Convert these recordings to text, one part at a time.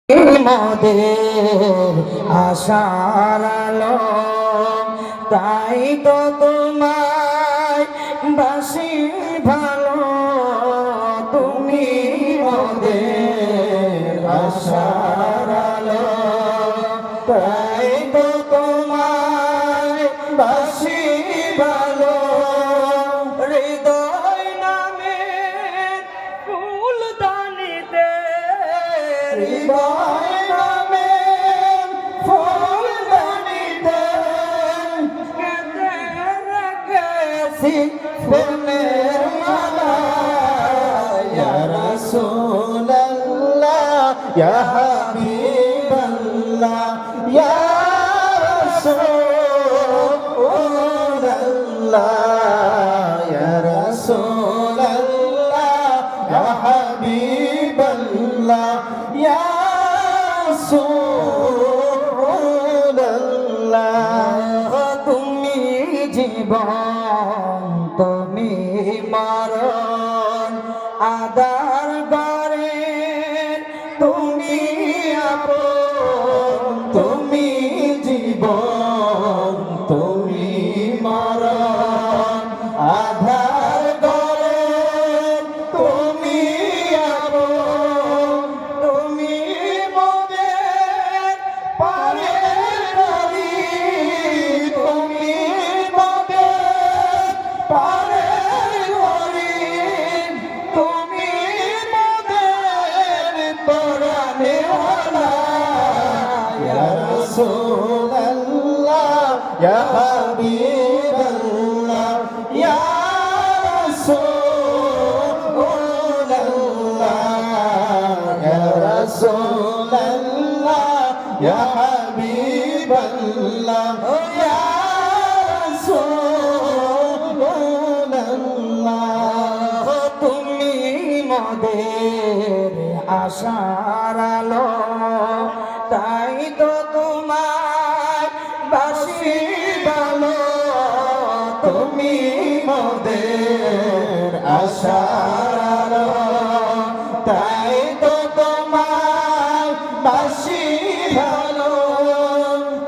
মোদের আশার আলো, তাই তো তোমায় বাসি ভালো। তুমি মোদের আশার আলো, তাই তো তোমায় বাসি ভালো। হৃদয় নামে ফুলদানিতে, হৃদয় নামে ফুলদানিতে কেটে রেখেছি প্রেমের মালা। ইয়া রাসূলুল্লাহ ইয়া হাবিবাল্লাহ ইয়া রাসূলুল্লাহ ইয়া রাসূলুল্লাহ ইয়া হাবিবাল্লাহ ইয়া রাসূলুল্লাহ। তুমি জীবন তুমি মরণ, আদার গরে তুমি আপন। তুমি জীবন তুমি মরণ, আধার গরে তুমি আপন। তুমি মোদের পারের তরি, তুমি মোদের পারের তরি, তুমি মোদের পরাণের ওয়ালা। ইয়া রাসূলুল্লাহ ইয়া হাবিবাল্লাহ ইয়া রাসূলুল্লাহ ইয়া রাসূলুল্লাহ ইয়া হাবিবাল্লাহ ইয়া রাসূলুল্লাহ। তুমি মোদের আশার আলো, তাই তো তোমায় বাসি ভালো। তুমি মোদের আশার আলো, তাই তো তোমায় বাসি ভালো।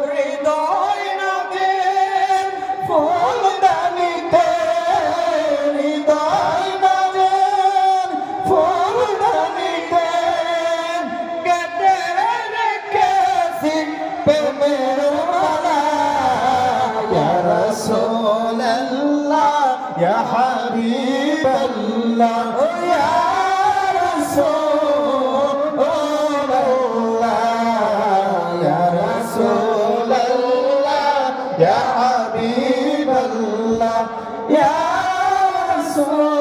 হৃদয় নামে ফুলদানিতে, হৃদয় নামে ফুলদানিতে কেটে রেখেছি প্রেমের মালা। ইয়া রাসূলুল্লাহ ইয়া হাবিবাল্লাহ ইয়া রাসূলুল্লাহ ইয়া রাসূলুল্লাহ ইয়া হাবিবাল্লাহ ইয়া রাসূল